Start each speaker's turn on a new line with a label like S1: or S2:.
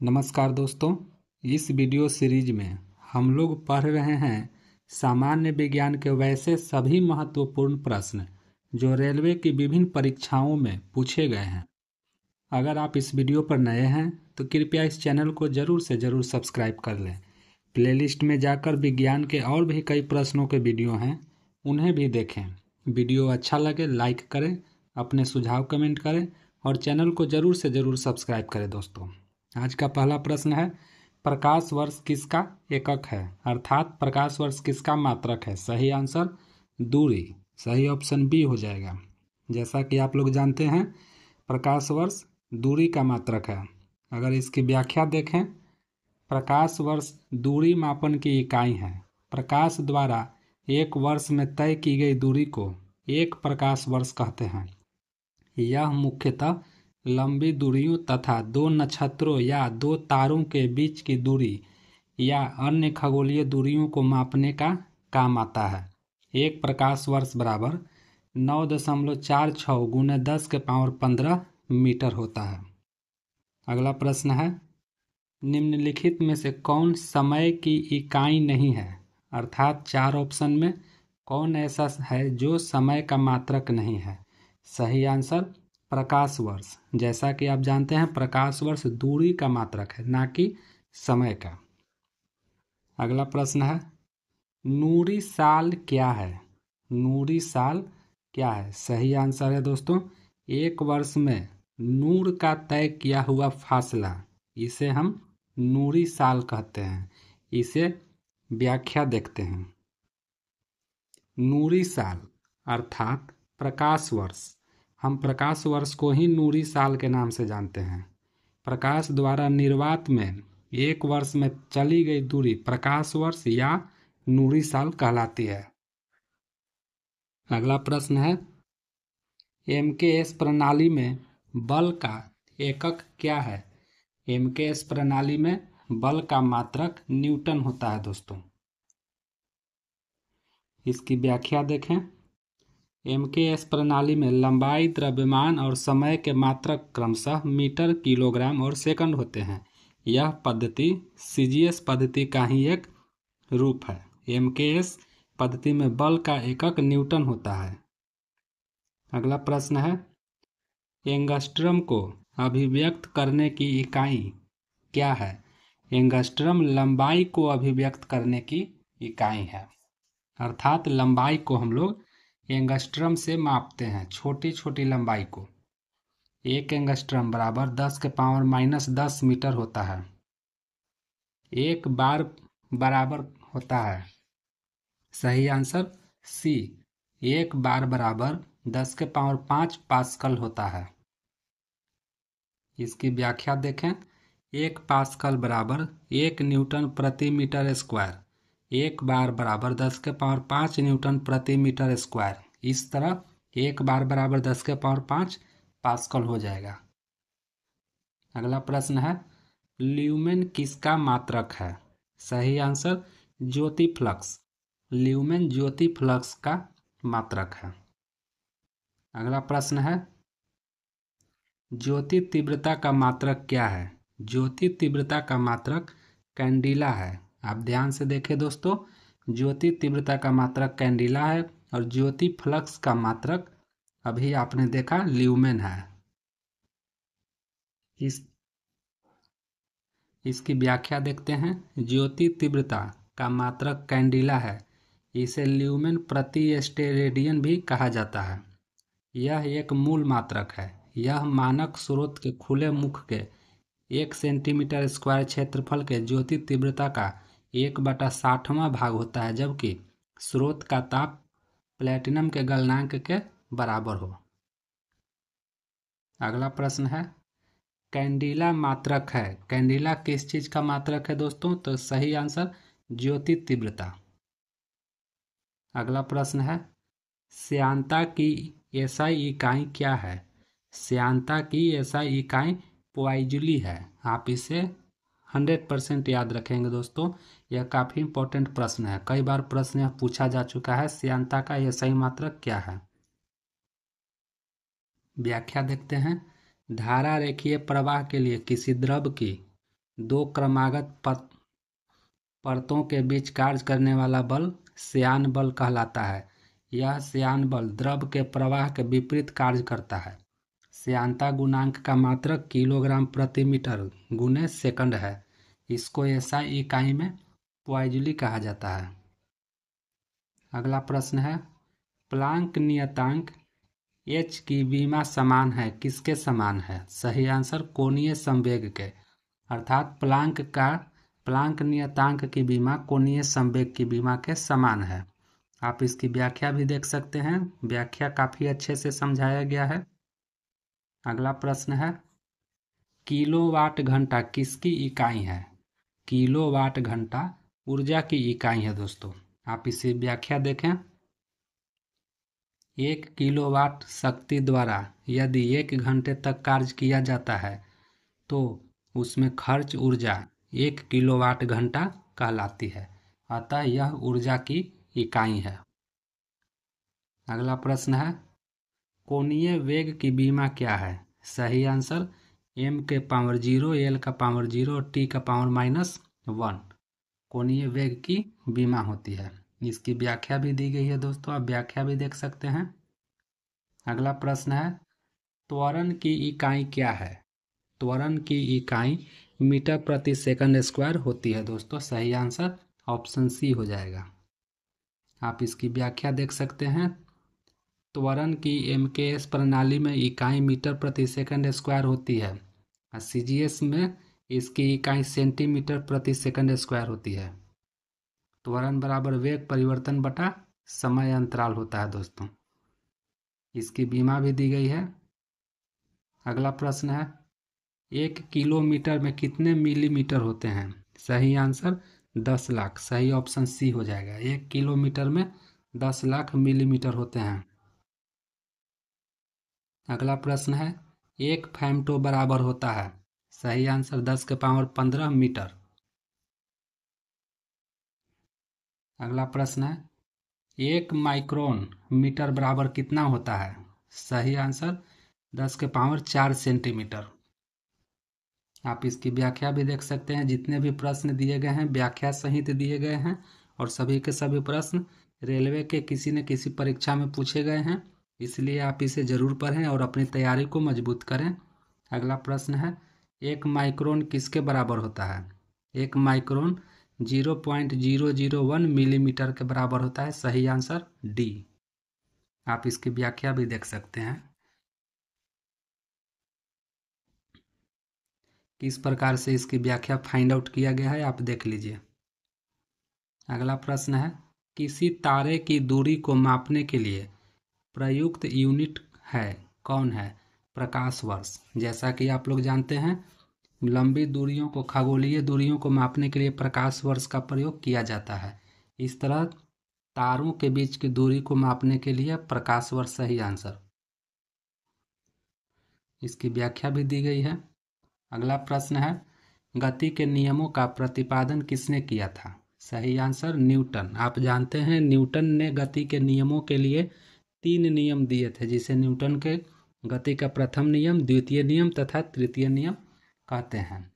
S1: नमस्कार दोस्तों। इस वीडियो सीरीज में हम लोग पढ़ रहे हैं सामान्य विज्ञान के वैसे सभी महत्वपूर्ण प्रश्न जो रेलवे की विभिन्न परीक्षाओं में पूछे गए हैं। अगर आप इस वीडियो पर नए हैं तो कृपया इस चैनल को ज़रूर से ज़रूर सब्सक्राइब कर लें। प्लेलिस्ट में जाकर विज्ञान के और भी कई प्रश्नों के वीडियो हैं, उन्हें भी देखें। वीडियो अच्छा लगे लाइक करें, अपने सुझाव कमेंट करें और चैनल को ज़रूर से ज़रूर सब्सक्राइब करें। दोस्तों, आज का पहला प्रश्न है, प्रकाश वर्ष किसका एकक है, अर्थात प्रकाश वर्ष किसका मात्रक है। सही आंसर दूरी, सही ऑप्शन बी हो जाएगा। जैसा कि आप लोग जानते हैं प्रकाश वर्ष दूरी का मात्रक है। अगर इसकी व्याख्या देखें, प्रकाश वर्ष दूरी मापन की इकाई है। प्रकाश द्वारा एक वर्ष में तय की गई दूरी को एक प्रकाश वर्ष कहते हैं। यह मुख्यतः लंबी दूरियों तथा दो नक्षत्रों या दो तारों के बीच की दूरी या अन्य खगोलीय दूरियों को मापने का काम आता है। एक प्रकाश वर्ष बराबर 9.46 गुने 10 के पावर 15 मीटर होता है। अगला प्रश्न है, निम्नलिखित में से कौन समय की इकाई नहीं है, अर्थात चार ऑप्शन में कौन ऐसा है जो समय का मात्रक नहीं है। सही आंसर प्रकाश वर्ष। जैसा कि आप जानते हैं प्रकाश वर्ष दूरी का मात्रक है, ना कि समय का। अगला प्रश्न है, नूरी साल क्या है। नूरी साल क्या है। सही आंसर है दोस्तों, एक वर्ष में नूर का तय किया हुआ फासला, इसे हम नूरी साल कहते हैं। इसे व्याख्या देखते हैं। नूरी साल अर्थात प्रकाश वर्ष, हम प्रकाश वर्ष को ही नूरी साल के नाम से जानते हैं। प्रकाश द्वारा निर्वात में एक वर्ष में चली गई दूरी प्रकाश वर्ष या नूरी साल कहलाती है। अगला प्रश्न है, एमकेएस प्रणाली में बल का एकक क्या है। एमकेएस प्रणाली में बल का मात्रक न्यूटन होता है। दोस्तों, इसकी व्याख्या देखें। एमकेएस प्रणाली में लंबाई, द्रव्यमान और समय के मात्रक क्रमशः मीटर, किलोग्राम और सेकंड होते हैं। यह पद्धति सीजीएस पद्धति का ही एक रूप है। एमकेएस पद्धति में बल का एकक न्यूटन होता है। अगला प्रश्न है, एंगस्ट्रम को अभिव्यक्त करने की इकाई क्या है। एंगस्ट्रम लंबाई को अभिव्यक्त करने की इकाई है, अर्थात लंबाई को हम लोग एंगस्ट्रम से मापते हैं, छोटी छोटी लंबाई को। एक एंगस्ट्रम बराबर 10 के पावर -10 मीटर होता है। एक बार बराबर होता है, सही आंसर सी, एक बार बराबर 10 के पावर 5 पास्कल होता है। इसकी व्याख्या देखें। एक पास्कल बराबर 1 न्यूटन प्रति मीटर स्क्वायर। एक बार बराबर 10 के पावर 5 न्यूटन प्रति मीटर स्क्वायर। इस तरह एक बार बराबर 10 के पावर 5 पास्कल हो जाएगा। अगला प्रश्न है, ल्यूमेन किसका मात्रक है। सही आंसर ज्योति फ्लक्स। ल्यूमेन ज्योति फ्लक्स का मात्रक है। अगला प्रश्न है, ज्योति तीव्रता का मात्रक क्या है। ज्योति तीव्रता का मात्रक कैंडिला है। आप ध्यान से देखें दोस्तों, ज्योति तीव्रता का मात्रक कैंडिला है और ज्योति फ्लक्स का मात्रक अभी आपने देखा ल्यूमेन है। इसकी व्याख्या देखते हैं। ज्योति तीव्रता का मात्रक कैंडिला है। इसे ल्यूमेन प्रति स्टेरेडियन भी कहा जाता है। यह एक मूल मात्रक है। यह मानक स्रोत के खुले मुख के 1 सेंटीमीटर स्क्वायर क्षेत्रफल के ज्योति तीव्रता का 1/60वां भाग होता है, जबकि स्रोत का ताप प्लेटिनम के गलनांक के बराबर हो। अगला प्रश्न है, कैंडिला मात्रक है। कैंडिला किस चीज का मात्रक है दोस्तों, तो सही आंसर ज्योति तीव्रता। अगला प्रश्न है, श्यानता की एसआई इकाई क्या है। श्यानता की एसआई इकाई पोइजूली है। आप इसे 100% याद रखेंगे दोस्तों, यह काफ़ी इंपॉर्टेंट प्रश्न है। कई बार प्रश्न यह पूछा जा चुका है, श्यानता का एसआई मात्रक क्या है। व्याख्या देखते हैं। धारा रेखीय प्रवाह के लिए किसी द्रव की दो क्रमागत परतों के बीच कार्य करने वाला बल श्यान बल कहलाता है। यह श्यान बल द्रव के प्रवाह के विपरीत कार्य करता है। श्यानता गुणांक का मात्रक किलोग्राम प्रति मीटर गुने सेकंड है। इसको SI इकाई में पॉइजूली कहा जाता है। अगला प्रश्न है, प्लांक नियतांक H की विमा समान है किसके समान है? सही आंसर कोणीय संवेग के, अर्थात प्लांक नियतांक की विमा कोणीय संवेग की विमा के समान है। आप इसकी व्याख्या भी देख सकते हैं, व्याख्या काफी अच्छे से समझाया गया है। अगला प्रश्न है, किलोवाट घंटा किसकी इकाई है? किलोवाट घंटा ऊर्जा की इकाई है दोस्तों। आप इसी व्याख्या देखें, 1 किलोवाट शक्ति द्वारा यदि 1 घंटे तक कार्य किया जाता है तो उसमें खर्च ऊर्जा 1 किलोवाट घंटा कहलाती है। अतः यह ऊर्जा की इकाई है। अगला प्रश्न है, कोणीय वेग की विमा क्या है? सही आंसर m के पावर 0, l का पावर 0 और t का पावर -1 कोणीय वेग की विमा होती है। इसकी व्याख्या भी दी गई है दोस्तों, आप व्याख्या भी देख सकते हैं। अगला प्रश्न है, त्वरण की इकाई क्या है? त्वरण की इकाई मीटर प्रति सेकंड स्क्वायर होती है दोस्तों। सही आंसर ऑप्शन सी हो जाएगा। आप इसकी व्याख्या देख सकते हैं, त्वरण की MKS प्रणाली में इकाई मीटर प्रति सेकंड स्क्वायर होती है और CGS में इसकी इकाई सेंटीमीटर प्रति सेकंड स्क्वायर होती है। त्वरण बराबर वेग परिवर्तन बटा समय अंतराल होता है दोस्तों। इसकी विमा भी दी गई है। अगला प्रश्न है, 1 किलोमीटर में कितने मिलीमीटर होते हैं? सही आंसर 10 लाख। सही ऑप्शन सी हो जाएगा। 1 किलोमीटर में 10 लाख मिलीमीटर होते हैं। अगला प्रश्न है, 1 फेमटो बराबर होता है? सही आंसर 10 के पावर 15 मीटर। अगला प्रश्न है, 1 माइक्रोन मीटर बराबर कितना होता है? सही आंसर 10 के पावर 4 सेंटीमीटर। आप इसकी व्याख्या भी देख सकते हैं। जितने भी प्रश्न दिए गए हैं व्याख्या सहित दिए गए हैं और सभी के सभी प्रश्न रेलवे के किसी न किसी परीक्षा में पूछे गए हैं, इसलिए आप इसे जरूर पढ़ें और अपनी तैयारी को मजबूत करें। अगला प्रश्न है, 1 माइक्रोन किसके बराबर होता है? 1 माइक्रोन 0.001 मिलीमीटर के बराबर होता है। सही आंसर डी। आप इसकी व्याख्या भी देख सकते हैं। किस प्रकार से इसकी व्याख्या फाइंड आउट किया गया है आप देख लीजिए। अगला प्रश्न है, किसी तारे की दूरी को मापने के लिए प्रयुक्त यूनिट है, कौन है? प्रकाश वर्ष। जैसा कि आप लोग जानते हैं, लंबी दूरियों को, खगोलीय दूरियों को मापने के लिए प्रकाश वर्ष का प्रयोग किया जाता है। इस तरह तारों के बीच की दूरी को मापने के लिए प्रकाश वर्ष सही आंसर। इसकी व्याख्या भी दी गई है। अगला प्रश्न है, गति के नियमों का प्रतिपादन किसने किया था? सही आंसर न्यूटन। आप जानते हैं न्यूटन ने गति के नियमों के लिए 3 नियम दिए थे, जिसे न्यूटन के गति का प्रथम नियम, द्वितीय नियम तथा तृतीय नियम कहते हैं।